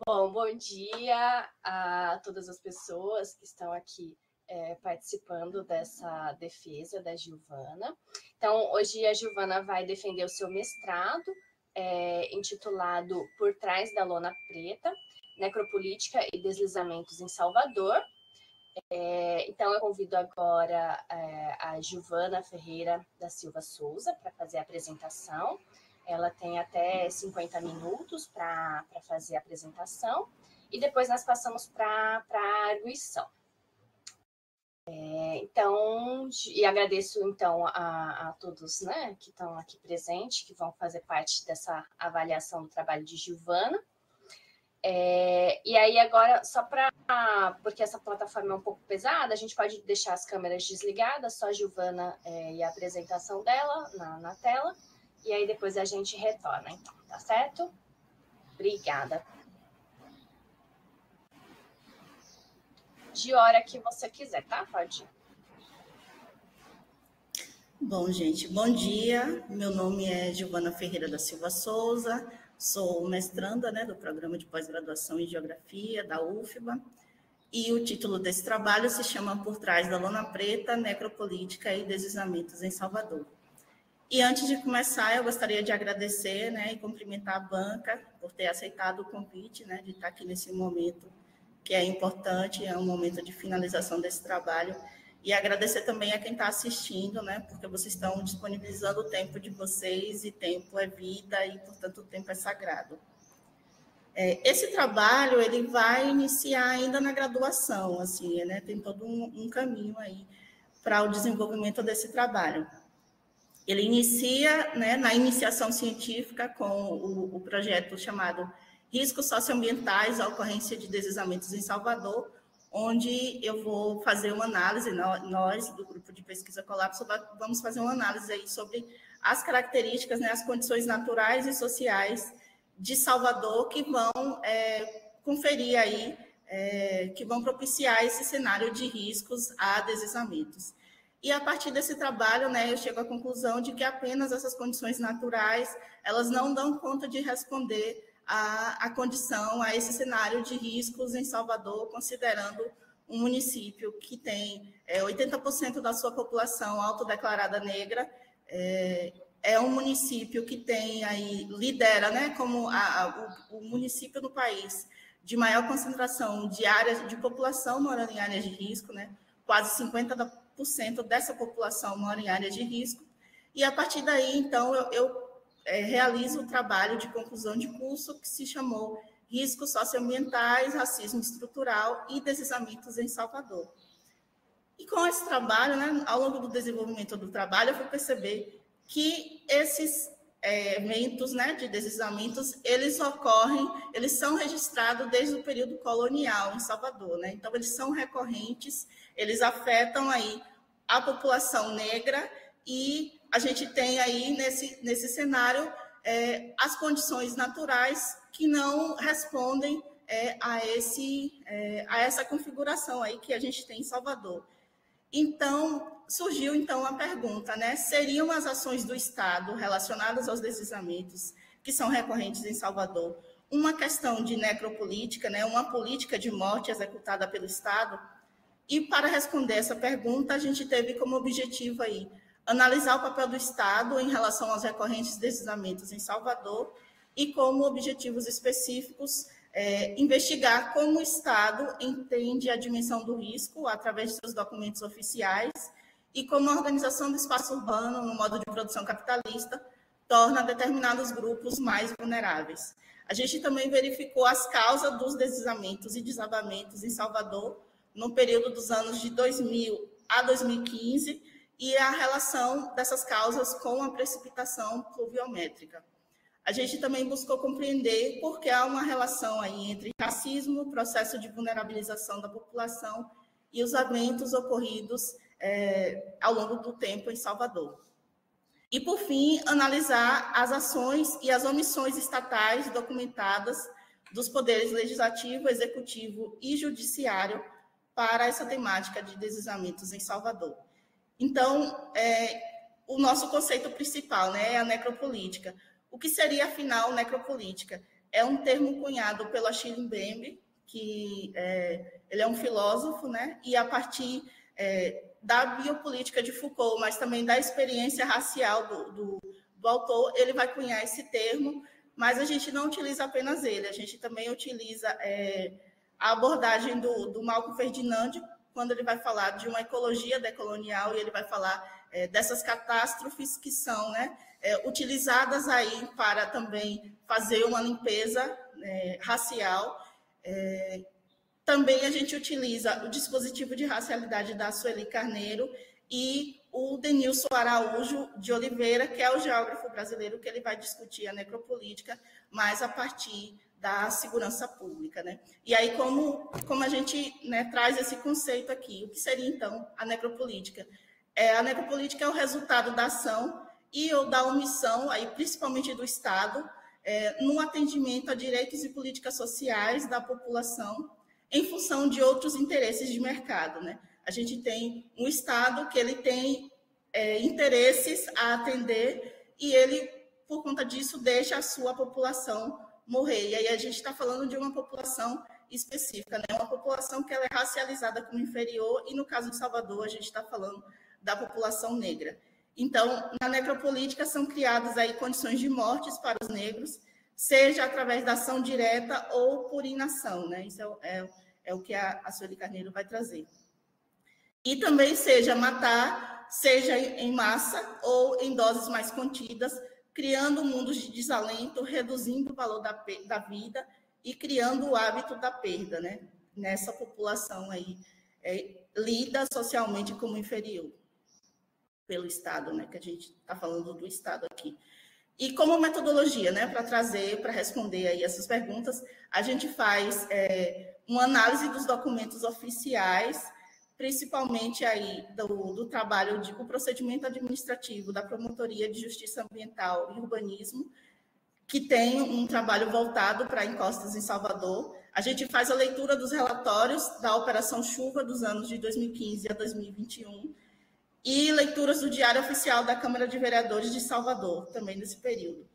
Bom, bom dia a todas as pessoas que estão aqui participando dessa defesa da Giovana. Então, hoje a Giovana vai defender o seu mestrado, intitulado Por Trás da Lona Preta, Necropolítica e Deslizamentos em Salvador. Então, eu convido agora a Giovana Ferreira da Silva Souza para fazer a apresentação. Ela tem até 50 minutos para fazer a apresentação e depois nós passamos para a arguição. E agradeço então a todos, né, que estão aqui presentes, que vão fazer parte dessa avaliação do trabalho de Giovana. E aí agora, porque essa plataforma é um pouco pesada, a gente pode deixar as câmeras desligadas, só a Giovana e a apresentação dela na tela. E aí depois a gente retorna, então, tá certo? Obrigada. De hora que você quiser, tá? Pode ir. Bom, gente, bom dia. Meu nome é Giovana Ferreira da Silva Souza, sou mestranda, né, do Programa de Pós-Graduação em Geografia da UFBA, e o título desse trabalho se chama Por Trás da Lona Preta, Necropolítica e Deslizamentos em Salvador. E antes de começar, eu gostaria de agradecer, né, e cumprimentar a banca por ter aceitado o convite, né, de estar aqui nesse momento que é importante, é um momento de finalização desse trabalho, e agradecer também a quem está assistindo, né, porque vocês estão disponibilizando o tempo de vocês, e tempo é vida, e, portanto, o tempo é sagrado. Esse trabalho, ele vai iniciar ainda na graduação, assim, né, tem todo um caminho aí para o desenvolvimento desse trabalho. Ele inicia, né, na iniciação científica com o projeto chamado Riscos Socioambientais à Ocorrência de Deslizamentos em Salvador, onde eu vou fazer uma análise, nós, do Grupo de Pesquisa Colapso, vamos fazer uma análise aí sobre as características, né, as condições naturais e sociais de Salvador que vão conferir aí, que vão propiciar esse cenário de riscos a deslizamentos. E, a partir desse trabalho, né, eu chego à conclusão de que apenas essas condições naturais, elas não dão conta de responder à condição, a esse cenário de riscos em Salvador, considerando um município que tem 80% da sua população autodeclarada negra, é um município que tem aí, lidera, né, como o município do país de maior concentração de áreas de população morando em áreas de risco, né, quase 50% dessa população mora em áreas de risco, e a partir daí, então, eu realizo o trabalho de conclusão de curso que se chamou Riscos Socioambientais, Racismo Estrutural e Deslizamentos em Salvador. E com esse trabalho, né, ao longo do desenvolvimento do trabalho, eu fui perceber que esses eventos, né, de deslizamentos, eles são registrados desde o período colonial em Salvador, né? Então, eles são recorrentes, eles afetam aí a população negra, e a gente tem aí nesse cenário as condições naturais que não respondem a essa configuração aí que a gente tem em Salvador. Então, surgiu a pergunta, né? Seriam as ações do Estado relacionadas aos deslizamentos que são recorrentes em Salvador uma questão de necropolítica, né? Uma política de morte executada pelo Estado? E, para responder essa pergunta, a gente teve como objetivo aí analisar o papel do Estado em relação aos recorrentes deslizamentos em Salvador e, como objetivos específicos, investigar como o Estado entende a dimensão do risco através de seus documentos oficiais e como a organização do espaço urbano no modo de produção capitalista torna determinados grupos mais vulneráveis. A gente também verificou as causas dos deslizamentos e desabamentos em Salvador no período dos anos de 2000 a 2015 e a relação dessas causas com a precipitação pluviométrica. A gente também buscou compreender por que há uma relação aí entre racismo, processo de vulnerabilização da população e os eventos ocorridos ao longo do tempo em Salvador. E, por fim, analisar as ações e as omissões estatais documentadas dos poderes legislativo, executivo e judiciário para essa temática de deslizamentos em Salvador. Então, o nosso conceito principal, né, é a necropolítica. O que seria, afinal, necropolítica? é um termo cunhado pelo Achille Mbembe, que ele é um filósofo, né? E a partir da biopolítica de Foucault, mas também da experiência racial do autor, ele vai cunhar esse termo, mas a gente não utiliza apenas ele, a gente também utiliza a abordagem do Malcolm Ferdinand, quando ele vai falar de uma ecologia decolonial, e ele vai falar dessas catástrofes que são, né, utilizadas aí para também fazer uma limpeza racial. Também a gente utiliza o dispositivo de racialidade da Sueli Carneiro e o Denilson Araújo de Oliveira, que é o geógrafo brasileiro, que ele vai discutir a necropolítica, mas a partir da segurança pública, né? E aí, como a gente, né, traz esse conceito aqui, o que seria, então, a necropolítica? A necropolítica é o resultado da ação e ou da omissão, aí, principalmente do Estado, no atendimento a direitos e políticas sociais da população em função de outros interesses de mercado, né? A gente tem um Estado que ele tem interesses a atender e ele, por conta disso, deixa a sua população morrer. E aí a gente está falando de uma população específica, né? Uma população que ela é racializada como inferior e, no caso de Salvador, a gente está falando da população negra. Então, na necropolítica são criadas aí condições de mortes para os negros, seja através da ação direta ou por inação, né? Isso é o que a Sueli Carneiro vai trazer. E também seja matar, seja em massa ou em doses mais contidas, criando mundos de desalento, reduzindo o valor da vida e criando o hábito da perda, né? Nessa população aí, lida socialmente como inferior pelo Estado, né? Que a gente está falando do Estado aqui. E como metodologia, né, para responder aí essas perguntas, a gente faz uma análise dos documentos oficiais, principalmente aí do trabalho do procedimento administrativo da Promotoria de Justiça Ambiental e Urbanismo, que tem um trabalho voltado para encostas em Salvador. A gente faz a leitura dos relatórios da Operação Chuva dos anos de 2015 a 2021, e leituras do Diário Oficial da Câmara de Vereadores de Salvador, também nesse período.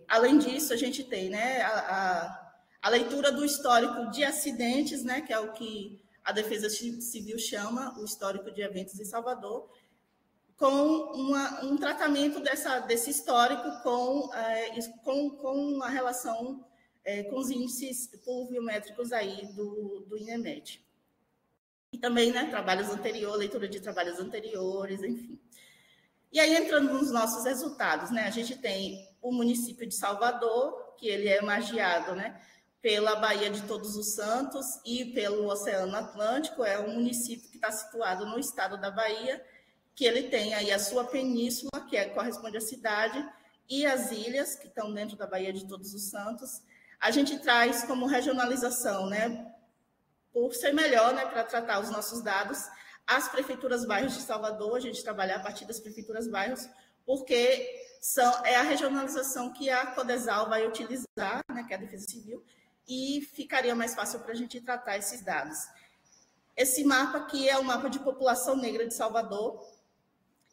Além disso, a gente tem, né, a leitura do histórico de acidentes, né, que é o que a Defesa Civil chama o histórico de eventos em Salvador, com um tratamento desse histórico com a relação com os índices pluviométricos aí do INEMET. E também, né, trabalhos anteriores, leitura de trabalhos anteriores, enfim. E aí, entrando nos nossos resultados, né, a gente tem o município de Salvador, que ele é margeado, né, pela Baía de Todos os Santos e pelo Oceano Atlântico. É um município que está situado no estado da Bahia, que ele tem aí a sua península, que corresponde à cidade, e as ilhas, que estão dentro da Baía de Todos os Santos. A gente traz como regionalização, né, por ser melhor, né, para tratar os nossos dados, as prefeituras bairros de Salvador. A gente trabalha a partir das prefeituras bairros, porque é a regionalização que a Codesal vai utilizar, né, que é a Defesa Civil, e ficaria mais fácil para a gente tratar esses dados. Esse mapa aqui é o mapa de população negra de Salvador,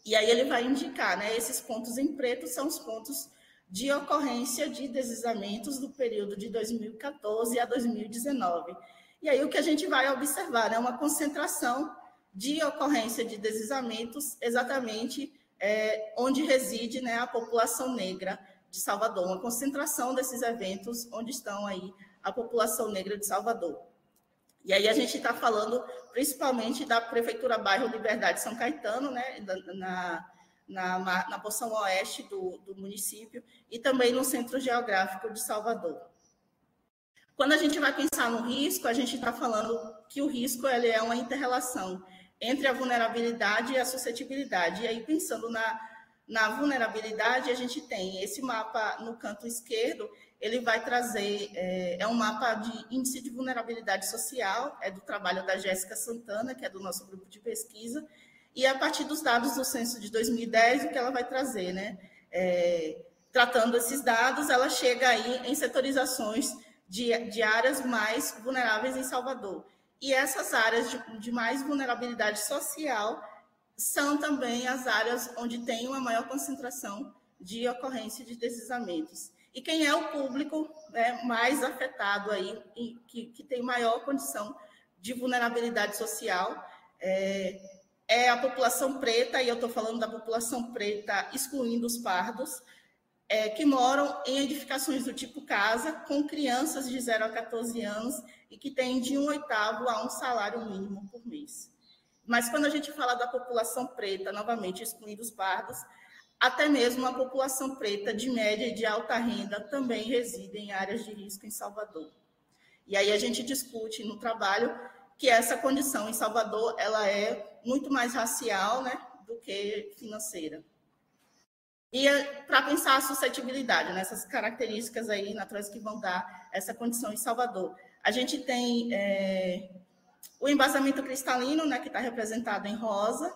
e aí ele vai indicar, né, esses pontos em preto são os pontos de ocorrência de deslizamentos do período de 2014 a 2019. E aí o que a gente vai observar é uma concentração de ocorrência de deslizamentos exatamente onde reside, né, a população negra de Salvador, uma concentração desses eventos onde estão aí a população negra de Salvador. E aí a gente está falando principalmente da Prefeitura Bairro Liberdade São Caetano, né, na porção oeste do município, e também no Centro Geográfico de Salvador. Quando a gente vai pensar no risco, a gente está falando que o risco ele é uma inter-relação entre a vulnerabilidade e a suscetibilidade. E aí, pensando na vulnerabilidade, a gente tem esse mapa no canto esquerdo, ele vai trazer, um mapa de índice de vulnerabilidade social, é do trabalho da Jéssica Santana, que é do nosso grupo de pesquisa, e a partir dos dados do censo de 2010, o que ela vai trazer, né? Tratando esses dados, ela chega aí em setorizações de áreas mais vulneráveis em Salvador. E essas áreas de mais vulnerabilidade social são também as áreas onde tem uma maior concentração de ocorrência de deslizamentos. e quem é o público, né, mais afetado aí, que tem maior condição de vulnerabilidade social, é a população preta, e eu estou falando da população preta excluindo os pardos, que moram em edificações do tipo casa, com crianças de 0 a 14 anos e que têm de 1/8 a um salário mínimo por mês. Mas quando a gente fala da população preta, novamente excluindo os pardos, até mesmo a população preta de média e de alta renda também reside em áreas de risco em Salvador. E aí a gente discute no trabalho que essa condição em Salvador ela é muito mais racial, né, do que financeira. E para pensar a suscetibilidade, né, essas características aí naturais que vão dar essa condição em Salvador. A gente tem o embasamento cristalino, né, que está representado em rosa,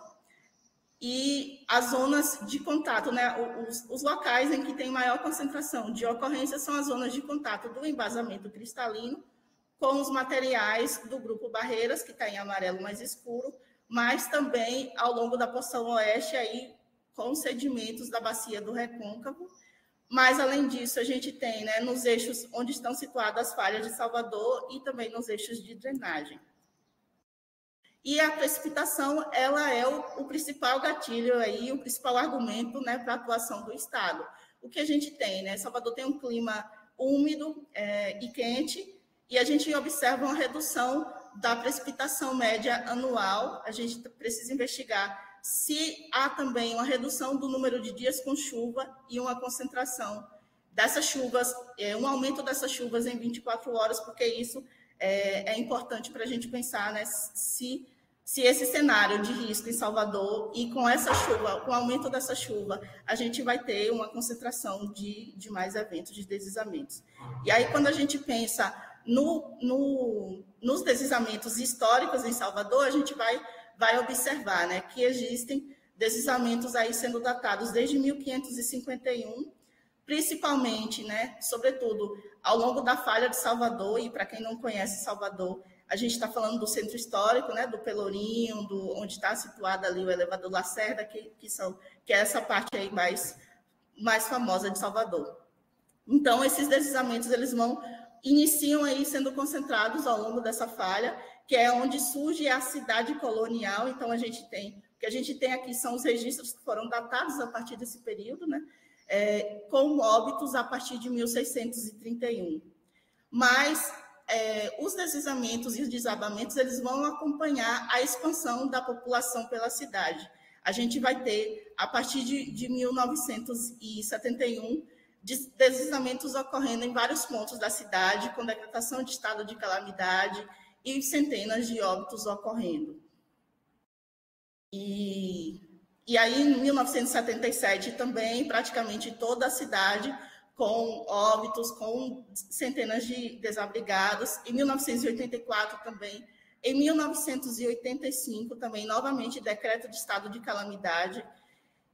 e as zonas de contato, né, os locais em que tem maior concentração de ocorrência são as zonas de contato do embasamento cristalino com os materiais do grupo Barreiras, que está em amarelo mais escuro, mas também ao longo da porção oeste, aí, com sedimentos da bacia do Recôncavo. Mas, além disso, a gente tem, né, nos eixos onde estão situadas as falhas de Salvador e também nos eixos de drenagem. E a precipitação, ela é o principal gatilho, aí, o principal argumento, né, para a atuação do Estado. O que a gente tem, né? Salvador tem um clima úmido e quente, e a gente observa uma redução da precipitação média anual. A gente precisa investigar se há também uma redução do número de dias com chuva e uma concentração dessas chuvas, um aumento dessas chuvas em 24 horas, porque isso é importante para a gente pensar, né, se esse cenário de risco em Salvador e com essa chuva, com o aumento dessa chuva, a gente vai ter uma concentração de mais eventos de deslizamentos. E aí, quando a gente pensa nos deslizamentos históricos em Salvador, a gente vai observar, né, que existem deslizamentos aí sendo datados desde 1551, principalmente, né, sobretudo, ao longo da falha de Salvador, e para quem não conhece Salvador, a gente está falando do centro histórico, né, do Pelourinho, onde está situado ali o elevador Lacerda, que é essa parte aí mais famosa de Salvador. Então, esses deslizamentos, eles iniciam aí sendo concentrados ao longo dessa falha, que é onde surge a cidade colonial. Então, o que a gente tem aqui são os registros que foram datados a partir desse período, né, com óbitos a partir de 1631. Mas os deslizamentos e os desabamentos, eles vão acompanhar a expansão da população pela cidade. A gente vai ter, a partir de 1971, deslizamentos ocorrendo em vários pontos da cidade, com decretação de estado de calamidade e centenas de óbitos ocorrendo. E aí, em 1977, também, praticamente toda a cidade com óbitos, com centenas de desabrigados. Em 1984 também. Em 1985 também, novamente, decreto de estado de calamidade.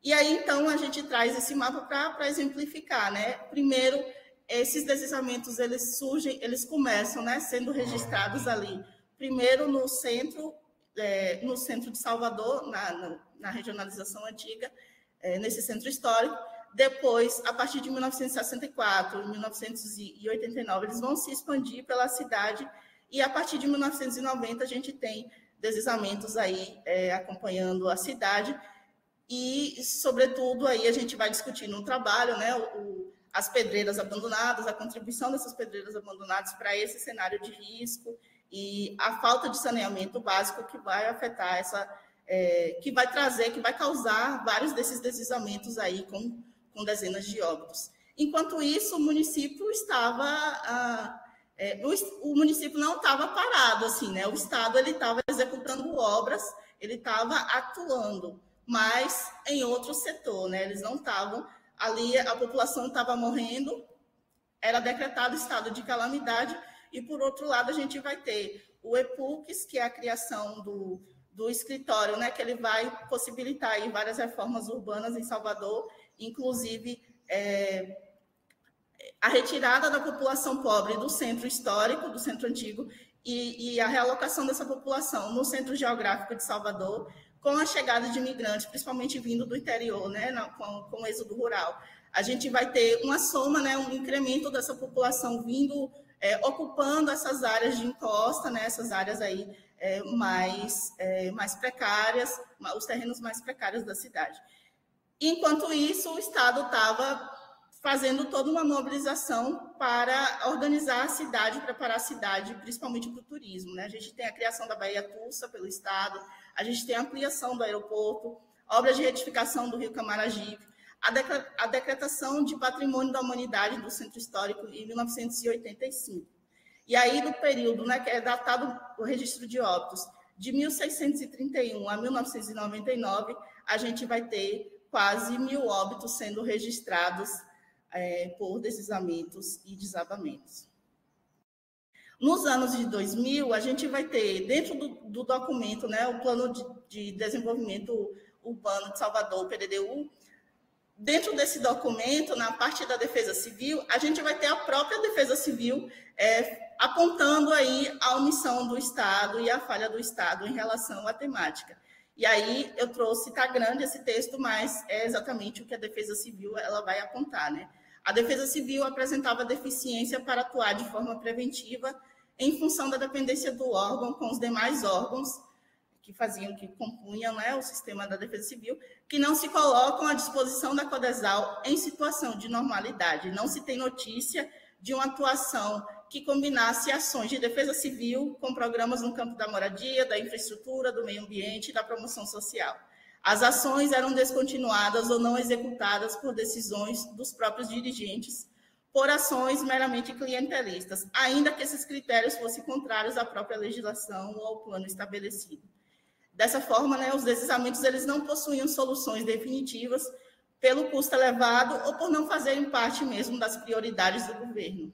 E aí, então, a gente traz esse mapa para exemplificar, né? Primeiro, esses deslizamentos, eles começam, né, sendo registrados ali, primeiro no centro de Salvador, na regionalização antiga, nesse centro histórico. Depois, a partir de 1964, 1989, eles vão se expandir pela cidade, e a partir de 1990 a gente tem deslizamentos aí acompanhando a cidade, e, sobretudo, aí a gente vai discutir no trabalho, né, as pedreiras abandonadas, a contribuição dessas pedreiras abandonadas para esse cenário de risco e a falta de saneamento básico que vai afetar que vai causar vários desses deslizamentos aí com dezenas de óbitos. Enquanto isso, o município o município não estava parado, assim, né? O Estado ele estava executando obras, ele estava atuando, mas em outro setor, né? Eles não estavam ali, a população estava morrendo, era decretado estado de calamidade, e, por outro lado, a gente vai ter o EPUCS, que é a criação do escritório, né? Que ele vai possibilitar aí várias reformas urbanas em Salvador, inclusive a retirada da população pobre do centro histórico, do centro antigo, e a realocação dessa população no centro geográfico de Salvador, com a chegada de imigrantes, principalmente vindo do interior, né, com o êxodo rural. a gente vai ter uma soma, né, um incremento dessa população vindo, ocupando essas áreas de encosta, né, essas áreas aí mais precárias, os terrenos mais precários da cidade. Enquanto isso, o Estado estava fazendo toda uma mobilização para organizar a cidade, preparar a cidade, principalmente para o turismo, né? A gente tem a criação da Baía Tussa pelo Estado, a gente tem a ampliação do aeroporto, obras de retificação do Rio Camaragibe, a decretação de patrimônio da humanidade do Centro Histórico em 1985. E aí, no período, né, que é datado o registro de óbitos, de 1631 a 1999, a gente vai ter quase 1.000 óbitos sendo registrados por deslizamentos e desabamentos. Nos anos de 2000, a gente vai ter, dentro do documento, né, o Plano de Desenvolvimento Urbano de Salvador, o PDDU, dentro desse documento, na parte da Defesa Civil, a gente vai ter a própria Defesa Civil apontando aí a omissão do Estado e a falha do Estado em relação à temática. E aí eu trouxe, está grande esse texto, mas é exatamente o que a Defesa Civil ela vai apontar, né? A Defesa Civil apresentava deficiência para atuar de forma preventiva em função da dependência do órgão com os demais órgãos que compunham, né, o sistema da Defesa Civil, que não se colocam à disposição da Codesal em situação de normalidade. Não se tem notícia de uma atuação que combinasse ações de defesa civil com programas no campo da moradia, da infraestrutura, do meio ambiente e da promoção social. As ações eram descontinuadas ou não executadas por decisões dos próprios dirigentes, por ações meramente clientelistas, ainda que esses critérios fossem contrários à própria legislação ou ao plano estabelecido. Dessa forma, né, os deslizamentos eles não possuíam soluções definitivas pelo custo elevado ou por não fazerem parte mesmo das prioridades do governo.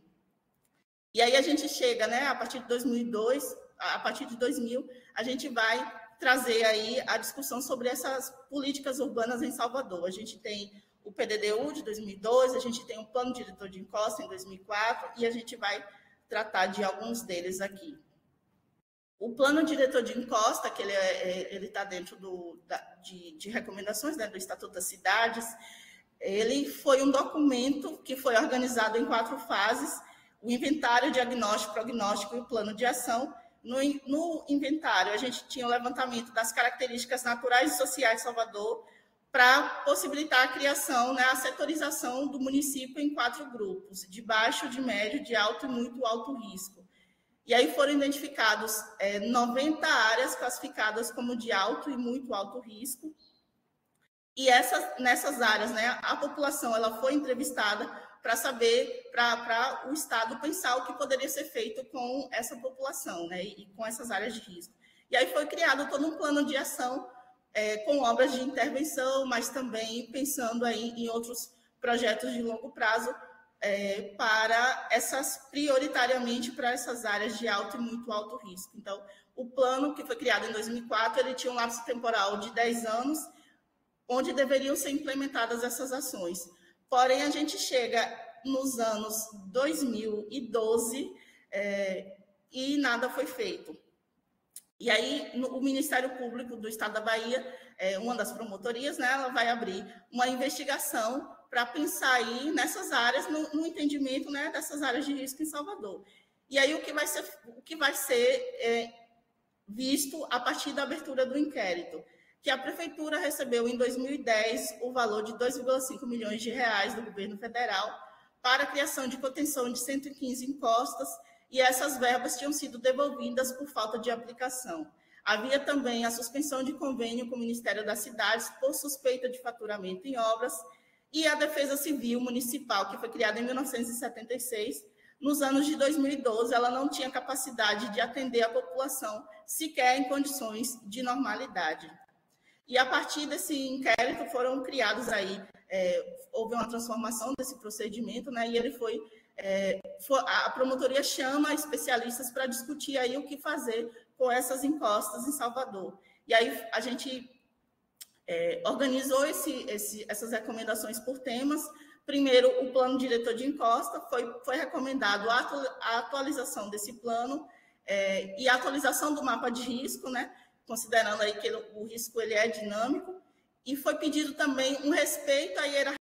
E aí a gente chega, né, a partir de 2002, a partir de 2000, a gente vai trazer aí a discussão sobre essas políticas urbanas em Salvador. A gente tem o PDDU de 2002, a gente tem o Plano Diretor de Encosta em 2004 e a gente vai tratar de alguns deles aqui. O Plano Diretor de Encosta, que ele está dentro de recomendações, né, do Estatuto das Cidades, ele foi um documento que foi organizado em 4 fases: o inventário, diagnóstico, prognóstico e o plano de ação. No inventário, a gente tinha o levantamento das características naturais e sociais de Salvador para possibilitar a criação, né, a setorização do município em 4 grupos: de baixo, de médio, de alto e muito alto risco. E aí foram identificados 90 áreas classificadas como de alto e muito alto risco. E nessas áreas, né, a população ela foi entrevistada para saber, para o Estado pensar o que poderia ser feito com essa população, né, e com essas áreas de risco. E aí foi criado todo um plano de ação com obras de intervenção, mas também pensando aí em outros projetos de longo prazo, prioritariamente para essas áreas de alto e muito alto risco. Então, o plano, que foi criado em 2004, ele tinha um lapso temporal de 10 anos, onde deveriam ser implementadas essas ações. Porém, a gente chega nos anos 2012 e nada foi feito. E aí, o Ministério Público do Estado da Bahia, uma das promotorias, né, ela vai abrir uma investigação para pensar aí nessas áreas, no entendimento, né, dessas áreas de risco em Salvador. E aí o que vai ser visto a partir da abertura do inquérito, que a Prefeitura recebeu em 2010 o valor de 2,5 milhões de reais do governo federal para a criação de contenção de 115 encostas, e essas verbas tinham sido devolvidas por falta de aplicação. Havia também a suspensão de convênio com o Ministério das Cidades por suspeita de faturamento em obras, e a Defesa Civil Municipal, que foi criada em 1976, nos anos de 2012, ela não tinha capacidade de atender a população sequer em condições de normalidade. E a partir desse inquérito foram criados aí, houve uma transformação desse procedimento, né, e ele a promotoria chama especialistas para discutir aí o que fazer com essas encostas em Salvador. E aí a gente organizou essas recomendações por temas. Primeiro, o plano diretor de encosta, foi recomendado a atualização desse plano e a atualização do mapa de risco, né, considerando aí que o risco ele é dinâmico, e foi pedido também um respeito à hierarquia